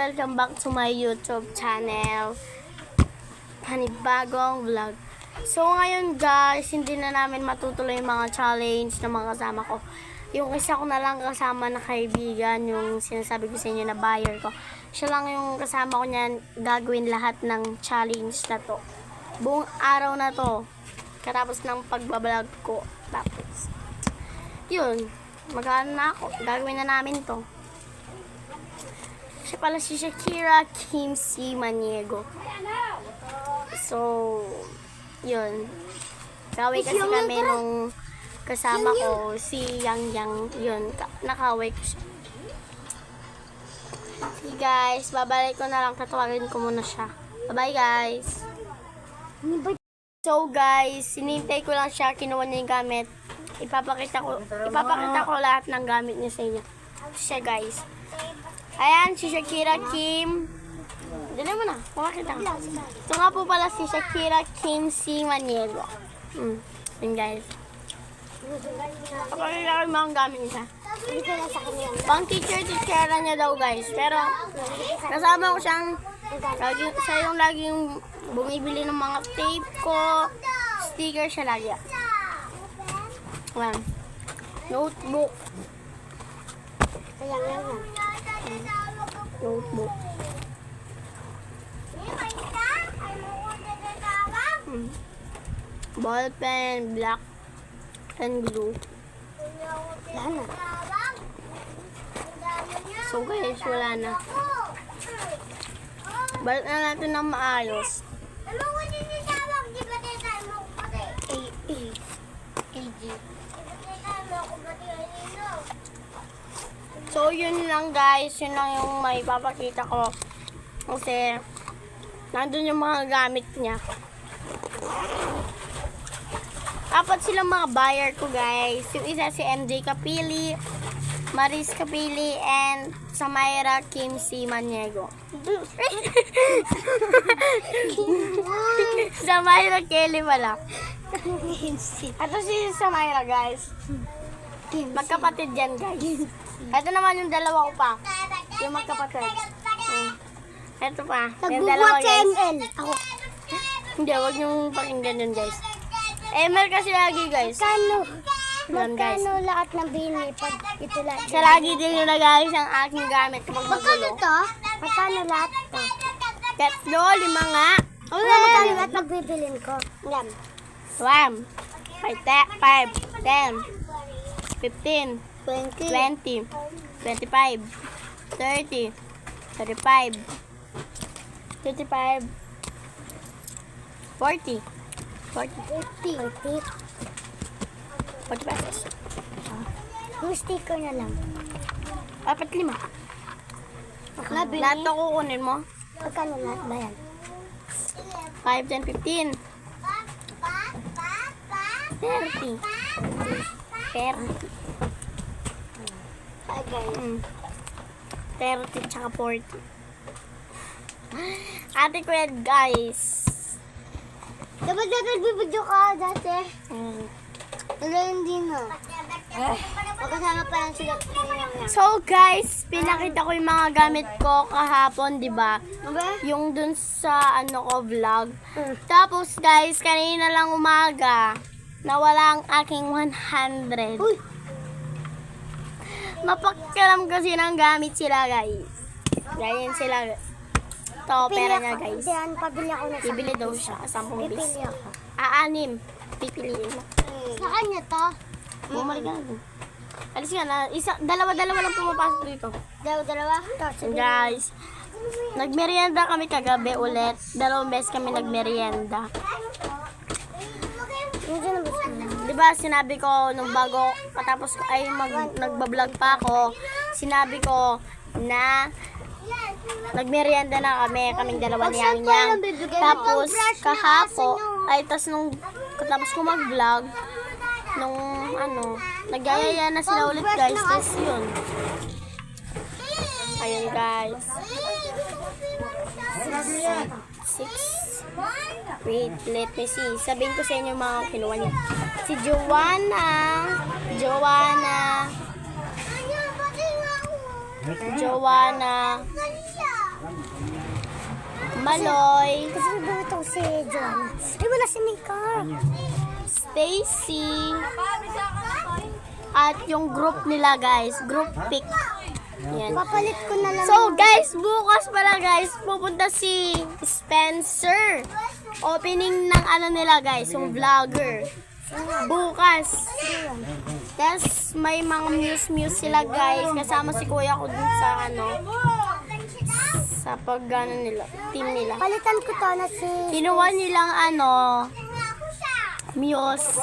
welcome back to my YouTube channel. Panibagong vlog. So ngayon guys, hindi na namin matutuloy yung mga challenge ng mga kasama ko. Yung isa ko na lang kasama na kaibigan, yung sinasabi ko sa inyo na buyer ko. Siya lang yung kasama ko niyan, gagawin lahat ng challenge na to. Buong araw na to. Katapos ng pagbablog ko. Tapos, yun. Mag-ano na ako. Gagawin na namin to. Siya pala si Shakira Kim C. Maniego. So, yun. Kaway kasi kami nung kasama ko, si Yang Yang. Yun, nakaway ko siya. See guys, babalik ko na lang. Tatawagin ko muna siya. Bye-bye guys. So guys, sinintay ko lang siya. Kinuha niya yung gamit. Ipapakita ko lahat ng gamit niya sa inyo. Siya guys. Ayan, si Shakira Kim. Dali mo na, makakita ko. Ito nga po pala si Shakira Kim C. Maniego. Yun guys. Kapag yung mga gamit niya. Pang teacher niya daw guys. Pero, kasama ko siyang, siya yung laging bumibili ng mga tape ko. Sticker siya lagi. Ayan. Notebook. Notebook. Ball pen, black, and glue. So guys, wala na. Balik na natin ng maayos. So yun lang guys, yun lang yung may papakita ko. Kasi nandun yung mga gamit niya. Apat silang mga buyer ko guys. Yung isa si MJ Kapili, Maris Kapili, and Samaira Kim C. Maniego. Samaira Kelly pala. Ito si Samaira guys. Magkapatid yan guys. Ito naman yung dalawa ko pa. Yung magkapatid. Ito pa. Yung dalawa guys. Ako. Hindi, huwag niyong pakinggan yun guys. Emer kasi lagi guys. Magkano lahat ng bini pag ito lahat? Siya lagi din yung nag-aayos ang aking gamit kapag magulo. Magkano to? Magkano lahat to? Tatlo, 5 nga. Magkano lahat magbibilin ko? Yan. 1, 5, 10, 15, 20, 25, 30, 35, 35, 40, 40 pesos. Yung sticker na lang. 4, 5. Lahat na kukunin mo? Magkano lahat ba yan? 5, 10, 15. 30. 30. Okay. 30 tsaka 40. Ate ko yan, guys. Dapat nagbibidyo ka dati. Wala hindi na. Magkasama pa lang sila. So, guys, pinakita ko yung mga gamit ko kahapon, di ba? Diba? Yung dun sa, vlog. Tapos, guys, kanina lang umaga, nawala ang aking 100. Uy! Mapagkalam kasi ng gamit sila, guys. Ganyan sila. Ito, pera niya, guys. Pabili ako na Bibili daw siya. 10 bis. Pipili ako. 6. Pipiliin mo. Sa kanya to? Bumalik ka na. Alis ka na. Dalawa lang pumapasok dito. Dalawa? To, Guys, nagmerienda kami kagabi ulit. 2 beses kami nagmerienda. Diba sinabi ko nung bago patapos ay nagbablog pa ako, sinabi ko na nagmerienda na kaming dalawa ni Yang Yang. Tapos kahapon ay tapos ko mag-vlog nung nagyayaya na sila ulit guys. Tapos yun. Ayun guys. 6. Wait, let me see. Sabihin ko sa inyo mga kinuha niya. Si Joanna. Maloy, Kasi dito si John. Ay, wala si Mika. Stacy, at yung group nila guys, group pic. Yan. Papalit ko na lang. So guys, bukas pala guys, pupunta si Spencer. Opening ng ano nila guys, yung vlogger. Bukas. Tapos may mga muse sila guys, kasama si kuya ko dun sa ano, sa pag-ano nila, team nila. Palitan ko to na si... Kinuha nilang ano, Muse,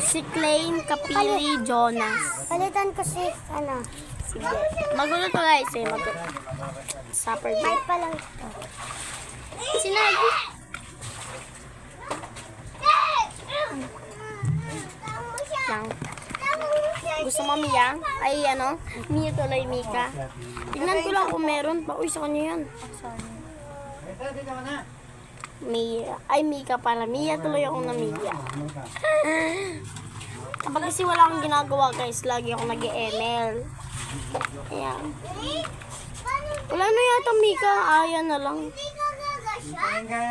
si Klein, Kapili, Jonas. Palitan ko si, ano, Sige. Magulo to guys eh, magulo. Supper may break. pa lang ito. Sinabi. Lang. Gusto mo Mia? Ay ano? Mia tuloy Mika. Tignan ko lang kung meron pa. Uy, sa kanya yan. Mia. Ay, Mika pala. Mia tuloy ako na Mia. Kapag kasi wala akong ginagawa guys, lagi ako nag-ML. Ayan. Wala na yata Mika. Aya na lang.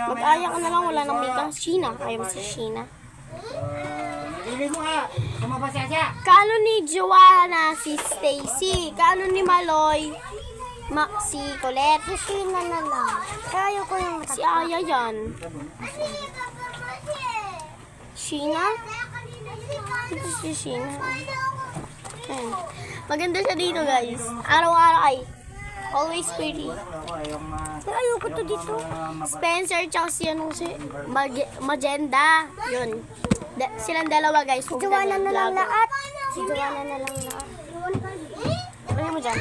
Mag-aya ka na lang. Wala nang Mika. Sheena. Ayaw mo si Sheena. Ibig mo ka, kumabasa siya. Kaano ni Joanna si Stacy? Kaano ni Maloy? Si Colette? Si Sina na lang. Kaya ko yung Si Aya yan. Sheena? Ito si Sheena. Ayan. Maganda siya dito guys. Araw-araw ay always pretty. Pero ayoko to dito. Spencer tsaka si ano si Magenda. Yun. Silang dalawa guys. Joanna na lang lahat. Si Joanna na lang lahat. Ano mo dyan?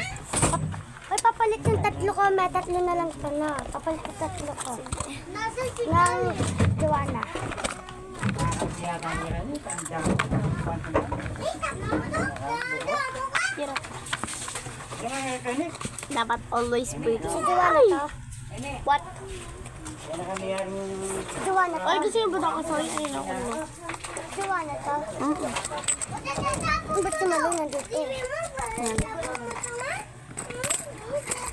Ay, papalit yung tatlo ko. May tatlo na lang ito na. Papalit yung tatlo ko. Ng Joanna. Tira. Dapat always pretty. Si Joanna to. What? Si Joanna to. Ay, gusto yung buta ko. Sorry, ayun ako. Joanna to. Mm-mm. Ba't si Malo nandito? Ayan.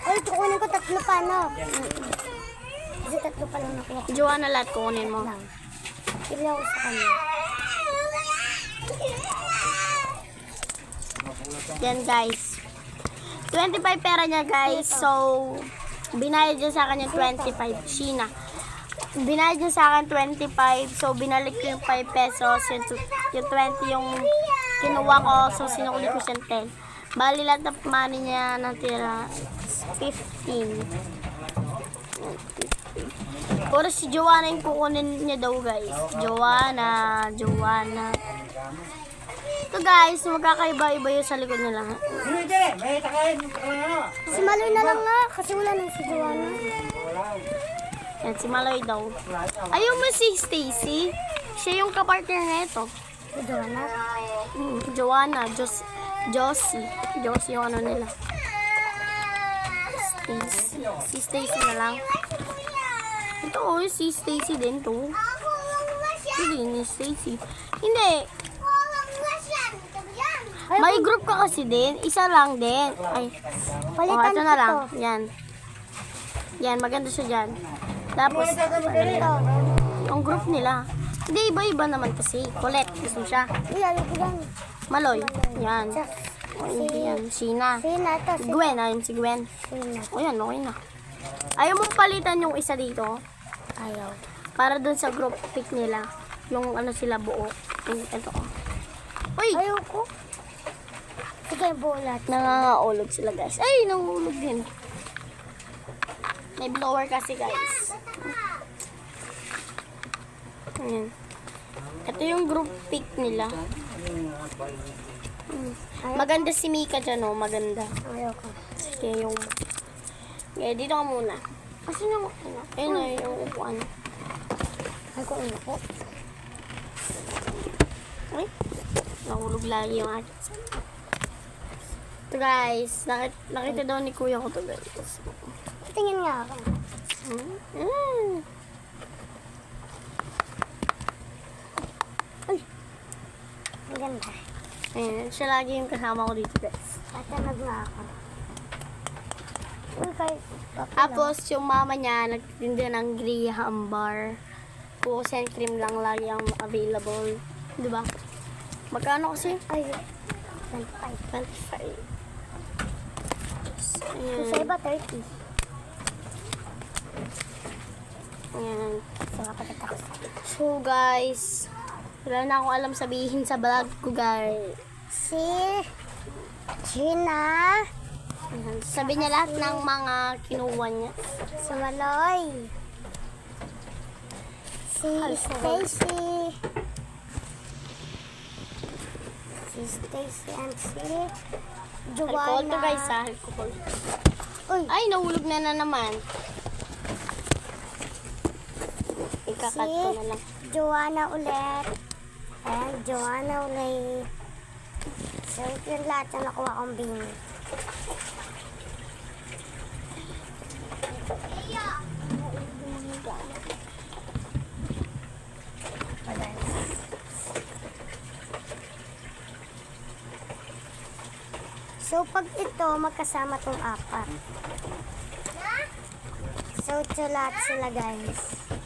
Ay, kukunin ko tatlo pa, no? Kasi tatlo pa lang nakuha ko Joanna, lahat kukunin mo. lang. Bili ako sa kanya. Yan guys. 25 pera niya guys. So, binayad niya sa akin yung 25. Sheena. Binayad niya sa akin 25. So, binalik ko yung 5 pesos. Yung 20 yung kinuha ko. So, sinukuli ko siyang 10. Bali lahat ng money niya natira 15. Pero si Joanna yung kukunin niya daw guys. Joanna. Ito guys, magkakaiba-iba yung sa likod nila. Sino dyan? May takayin. Ano? Si Maloy na lang nga, kasi wala nang si Joanna. Yan, si Maloy daw. Ayaw mo si Stacy? Siya yung kapartner na ito. Si Joanna? Joanna, Josie yung ano nila. Stacy. Si Stacy na lang. Ito oh, si Stacy din to. Hindi ni Stacy. Hindi. Ay, May group ka kasi din. Isa lang din. Ay. palitan ito ko na lang. to. Yan. Yan, maganda siya dyan. Tapos, Ito. ang group nila. Hindi, iba-iba naman kasi. Colette, gusto siya. Ilalo ko lang. Maloy. Yan. Sa O, hindi yan. Sheena. Sina to. Si Gwen, ayun si Gwen. Sina. O yan, okay na. Ayaw mo palitan yung isa dito. Ayaw. Para dun sa group pic nila. Yung ano sila buo. Yung, ito ko. Uy! Ayaw ko. Sige, bulat. Nangangaulog sila guys. Ay, nanguulog din. May blower kasi guys. Ayan. Ito yung group pic nila. Maganda si Mika dyan, oh. Maganda. Ayaw ko. Sige, yung... Okay, dito ka muna. Kasi yung... Ayun na yung upuan. Ay ko, ano ko. Ay, nahulog lagi yung akin. Ito guys, nakita daw ni kuya ko to guys. Tingin nga ako. Ang ganda. Ayan, siya lagi yung kasama ko dito guys. Tatanag nga ako. Uy, kahit Tapos, yung mama niya, nagtitinda ng Graham bar. Cookies and cream lang lagi ang available. Diba? Magkano kasi? ay, 25. yung sa Ayan. iba 30. Ayan. So, kapagkat ako sa So, guys, wala na akong alam sabihin sa vlog ko, guys. si Gina, Ayan. Sabi niya lahat ng mga kinuha niya. si Maloy, si Stacy, and si Alcohol to, guys, Joanna. ha? Alcohol. Uy, Ay, nahulog na naman. Ikakat ko na lang. Joanna ulit. And Joanna ulit. So, ito yung lahat na nakuha kong bini. So, pag ito, magkasama tong apat. So, ito lahat sila, guys.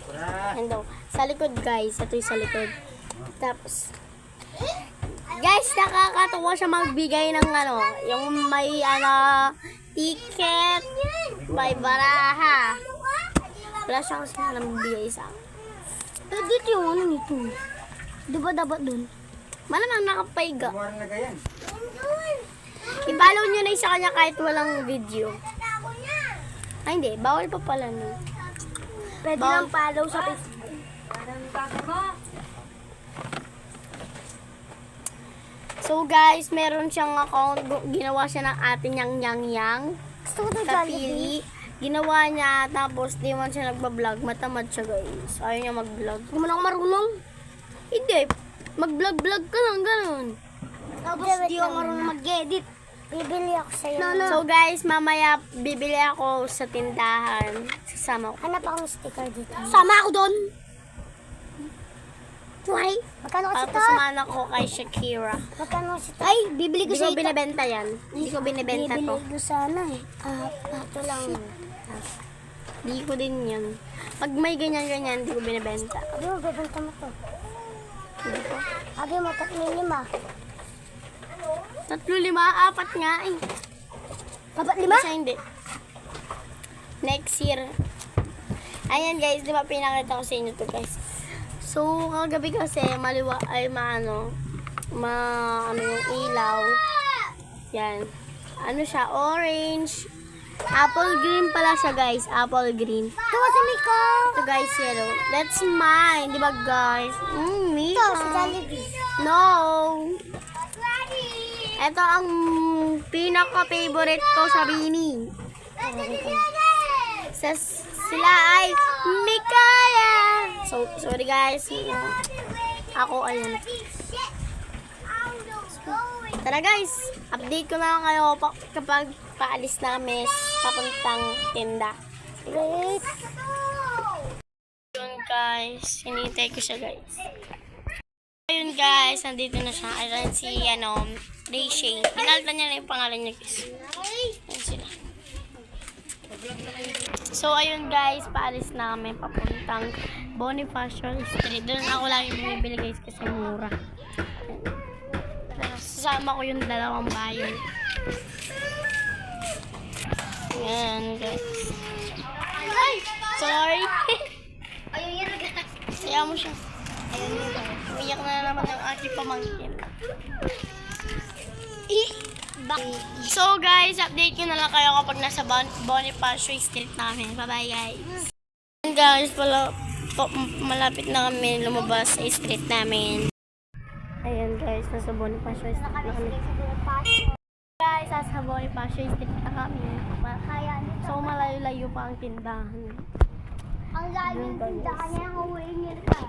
Wala. Ayan daw. Sa likod, guys. Ito yung sa likod. Tapos, guys, nakakatawa siya magbigay ng ano, yung may ticket, may baraha. Wala siya kasi na magbigay sa akin. Eh, dito yung ano nito. Di ba dapat dun? Malamang nakapaiga. Buwan na ganyan. I-follow nyo na sa kanya kahit walang video. Ay, hindi. Bawal pa pala nun. Pwede Bawal. lang follow sa Facebook. So, guys, meron siyang account. Ginawa siya ng ating yang Gusto ko ito sa Jollibee. Pili. Ginawa niya, tapos di man siya nagbablog. Matamad siya, guys. Ayaw niya mag-vlog. Hindi mo na ako marunong. Hindi. Mag-vlog-vlog ka lang, ganun. Tapos di ako marunong mag-edit. Bibili ako sa'yo. So, guys, mamaya bibili ako sa tindahan. Sasama ko. Hanap akong sticker dito. Sama ako doon! Why? Magkano kasi Tapos ito? sumana ko kay Shakira. Magkano kasi ito? Ay, bibili ko Hindi ko binibenta yan. Hindi ko binibenta to. Bibili ko sana eh. Ito lang. Hindi ko din yan. Pag may ganyan-ganyan, hindi ko binibenta. Abi mo, bebenta mo to. Hindi ko. Abi mo, 3-5. 3, 5, 4 nga eh. Dapat 5? Isa hindi. Next year. Ayan guys, di ba pinakita ko sa inyo to guys. So, kagabi kasi ano yung ilaw. Yan. Ano siya, orange. Apple green pala siya guys, apple green. Ito si Miko. Ito guys, yellow. That's mine, di ba guys? Me. Ito, si Jollibee. No. Ito ang pinaka-favorite ko sa Bini. Sila ay Mikaya. So, sorry guys. Ako, ayun. Tara guys, update ko na lang kayo kapag paalis namin papuntang tinda. Wait. Yun guys, hinihintay ko siya guys. Ayun guys, nandito na siya. Ayun si Ray Shane. Pinalitan niya na yung pangalan niya guys. Ayun sila. So ayun guys, paalis na kami papuntang Bonifacio Street. Doon ako lagi bumibili guys kasi mura. Sasama ko yung dalawang bayan. Ayan guys. Ay! Sorry! Kaya mo siya. Umiyak na naman ang aking pamangkin. So guys, update ko na lang kayo kapag nasa Bonifacio Street namin. Bye-bye guys. And guys, malapit na kami lumabas sa street namin. Ayan guys, nasa Bonifacio Street na kami. Guys, nasa Bonifacio Street na kami. So malayo-layo pa ang tindahan. Ang lalim ng tindahan niya, huwiin niya pa.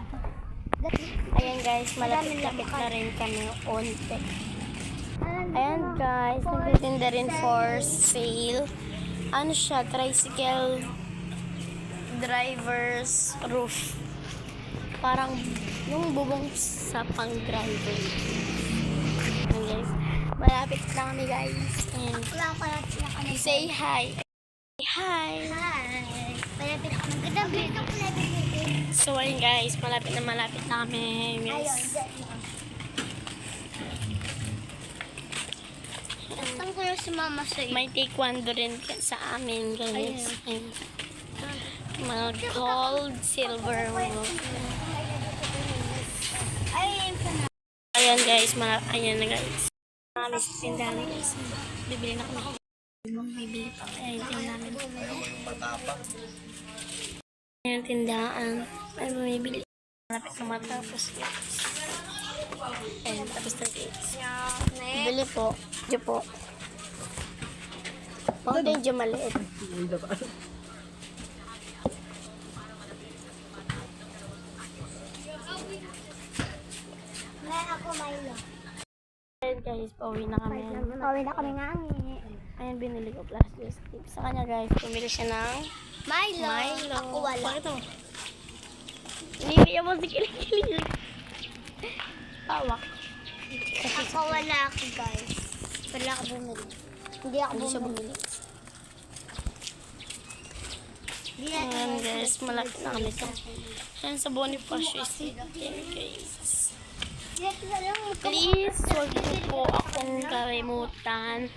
Ayan guys, malapit-lapit na rin kami onte. Ayan guys, nagtitinda rin for sale. Ano siya, tricycle driver's roof. Parang yung bubong sa pang-driver. Ayan guys, malapit na kami guys. Ayan. Wala pa lang sila kami. Say hi. Hi! Hi! Malapit ako. Magandang video ko na So, ayun guys, malapit na kami. Ayun, Yes. Saan ko yung sumama sa'yo? May taekwondo rin sa amin, guys. Ayun. Mga gold, silver. Ayun ka na. Ayan guys, ayan na guys. Marami sa tindahan guys. Bibili na kami. Bibili pa. Ayan yung tindahan namin. Ayan yung tindahan. Ay, bumibili. Malapit na matapos guys. Ayan, tapos na guys. Bibili po. Diyo po. Medyo maliit. May ako, Milo. Ayan guys, pauwi na kami. Pauwi na kami nga. Ayan, binili ko plastic stick. Sa kanya guys, pumili siya ng Milo. Milo. Ako wala. Bakit mo? Hindi mo si kilig-kilig. Pawak. Ako wala ako, guys. Wala ako bumili. Hindi ako Hindi siya bumili. bumili. Hindi Ayan guys, malapit na kami to. Ayan sa Bonifacio City guys. Please, huwag niyo po akong kalimutan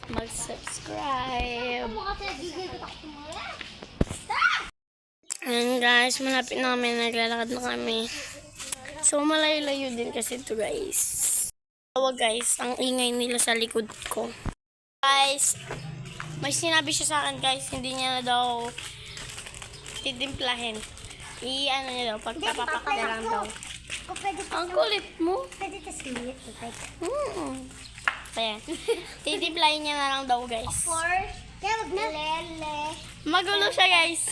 mag-subscribe. Ayan guys, malapit na kami. Naglalakad na kami. So, malayo-layo din kasi ito guys. Tawa guys, ang ingay nila sa likod ko. Guys, may sinabi siya sa akin guys, hindi niya na daw titimplahin. I-ano niya daw, pagpapapak na lang daw. Kung pwede Ang kulit mo. pwede ka sweet. Ayan. Titimplahin niya na lang daw guys. Kaya wag na. Lele. Magulo siya guys.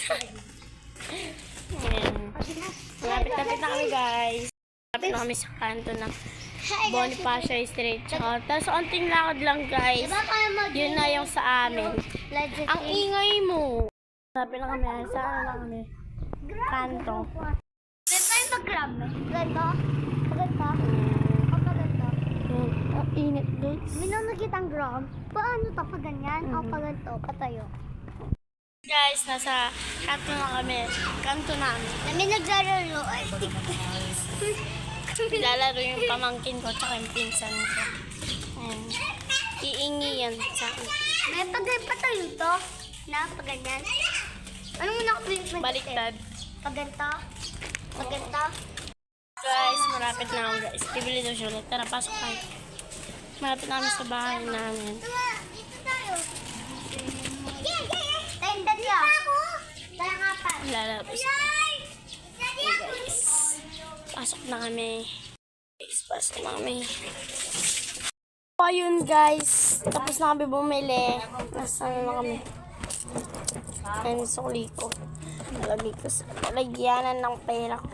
Ayan. Lapit-lapit na kami guys. Lapit na kami sa kanto ng Bonifacio Street. Tapos onting lakad lang guys. Diba kaya Yun na yung sa amin. Legend. Ang ingay mo. Lapit na kami. Saan na kami? Kanto. May pa yung mag-grab eh. Ganto? Ganto? O ganto? Ang init guys. May nung nakita ang grab. Paano to? Pa ganyan? O pa ganto? Patayo. Guys, nasa kanto na kami. Kanto namin. May naglalaro. Ay, Lalaro yung pamangkin ko tsaka yung pinsan ko. Ayan. Iingi yan sa akin. may patayo to? Na? Pa ganyan? Ano mo nakapili? Baliktad. Pa ganto? Pa ganto? Guys, malapit na ako guys. Bibili daw siya ulit. Tara, pasok tayo. Malapit na kami sa bahay namin. Dito tayo. Tayo, dali ah. Tayo nga pa. Lalabas. Guys, pasok na kami. Guys, pasok na kami. So, ayun guys. Tapos na kami bumili. Nasaan na kami? Ayan, sukli ko. Nalagay ko sa lalagyanan ng pera ko.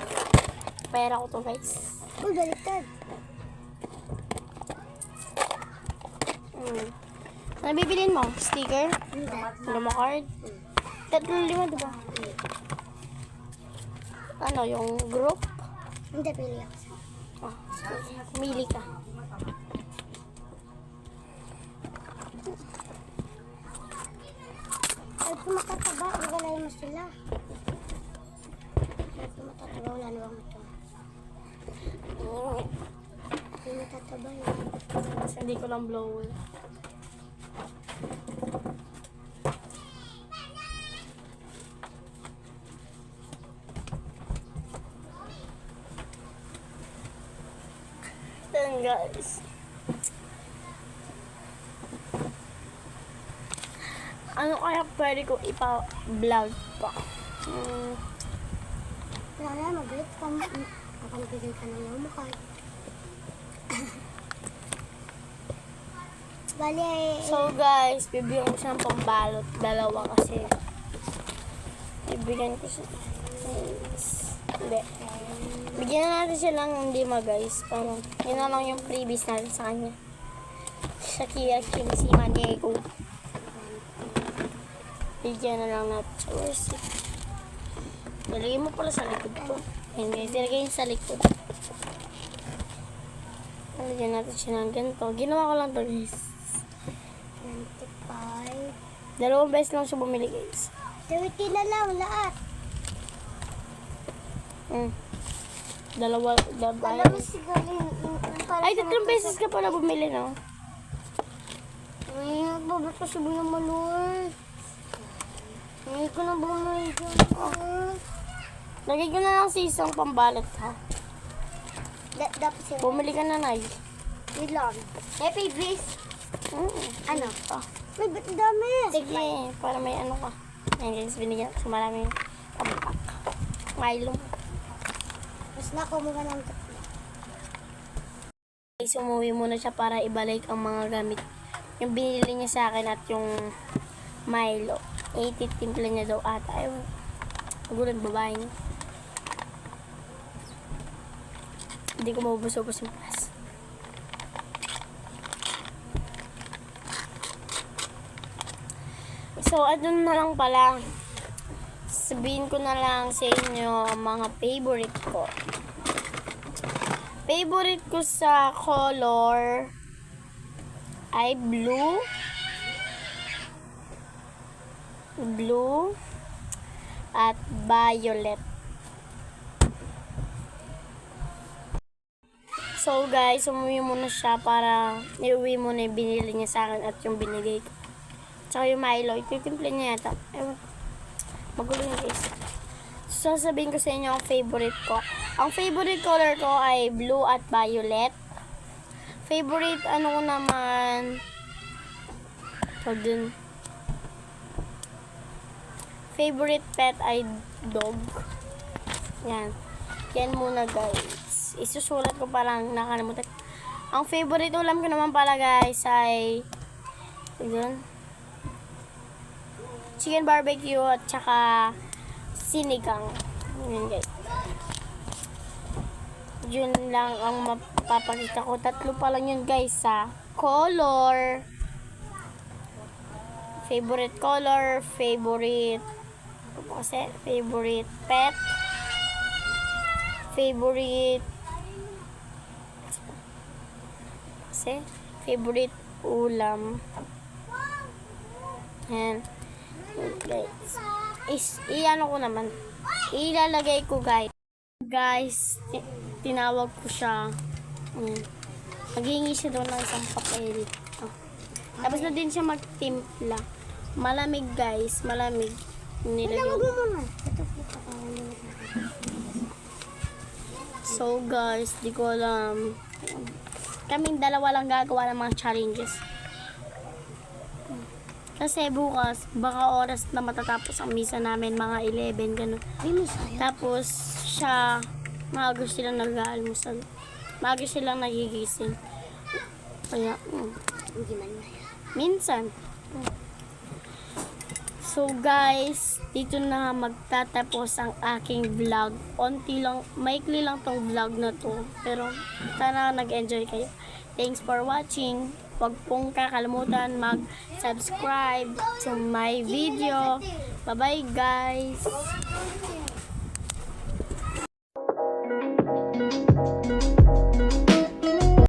Pera ko to guys. Uy, baliktad. Ano bibilin mo? Sticker? Hindi. Luma card? 3-5, diba? Ano, yung group? Hindi, pili ako. Ah, pumili ka. Ay, kung makataba, iwalay mo sila. Ay, kung matataba, wala naman ito. Kung matataba, yun. Kasi hindi ko lang blower. Then guys. Ano kaya pwede kong ipa-vlog pa? Wala na, mag-ulit ka. Makalagay ka ng yung mukha. Bali, So guys, bibigyan ko siya ng pambalot. Dalawa kasi. Bibigyan ko siya. Hindi. Bigyan na natin siya lang hindi guys. Parang yun na lang yung previous natin sa kanya. Shakira Kim si Maniego. Bigyan na lang natin siya. Where's it? Nalagay mo pala sa likod ko. Ayan guys, nilagay niya sa likod. Nalagyan natin siya ng ganito. Ginawa ko lang to guys. 25. Dalawang beses lang siya bumili, guys. 30 na lang lahat. Dalawa. Alam mo siguro Ay, 3 beses ka pala bumili, no? Ay, nagbabot ko sabi ng malor. Ay, ko na bumili dyan. Lagay ko na lang sa isang pambalot, ha? Dapat sila. Bumili ka na, Nay. Wait lang. Happy Breeze. Ano? Ah, May ba't ang dami? sige, para may ano ka. Ayan, guys, binigyan ko sa maraming kapak. Milo. Mas na kumuha ng tatlo. Guys, umuwi muna siya para ibalik ang mga gamit. Yung binili niya sa akin at yung Milo. Ititimpla niya daw ata. Ayun. Magulang babae niya. Hindi ko mabubos-ubos yung plus. So, ano na lang pala. Sabihin ko na lang sa inyo ang mga favorite ko. Favorite ko sa color ay blue at violet. So guys, umuwi muna siya para iuwi muna yung binili niya sa akin at yung binigay ko. Tsaka yung Milo, ititimple niya yata. Ewan. Magulo yung guys. So, sasabihin ko sa inyo ang favorite ko. Ang favorite color ko ay blue at violet. Favorite ano ko naman, tawag dun. Favorite pet ay dog. Yan. Yan muna guys. Isusulat ko parang nakalimutan. Ang favorite ulam ko naman pala guys ay yun, chicken barbecue at saka sinigang. Yun guys. Yun lang ang mapapakita ko. 3 pa lang yun guys sa color. Favorite color, favorite pet, favorite ulam. Yan. Guys. Iano ko naman. Ilalagay ko guys. Guys, tinawag ko siya. Maghingi siya doon ng isang papel. Oh. Tapos na din siya magtimpla. Malamig guys, malamig. Nilagay ko. So guys, di ko alam. Kaming dalawa lang gagawa ng mga challenges. Kasi bukas, baka oras na matatapos ang misa namin, mga 11, gano'n. Tapos, siya, maaga silang nag-aalmusal. Maaga silang nagigising. Kaya, minsan. So guys, dito na magtatapos ang aking vlog. Onti lang, maikli lang tong vlog na to. Pero, sana nag-enjoy kayo. Thanks for watching. Huwag pong kakalimutan mag-subscribe to my video. Bye-bye guys!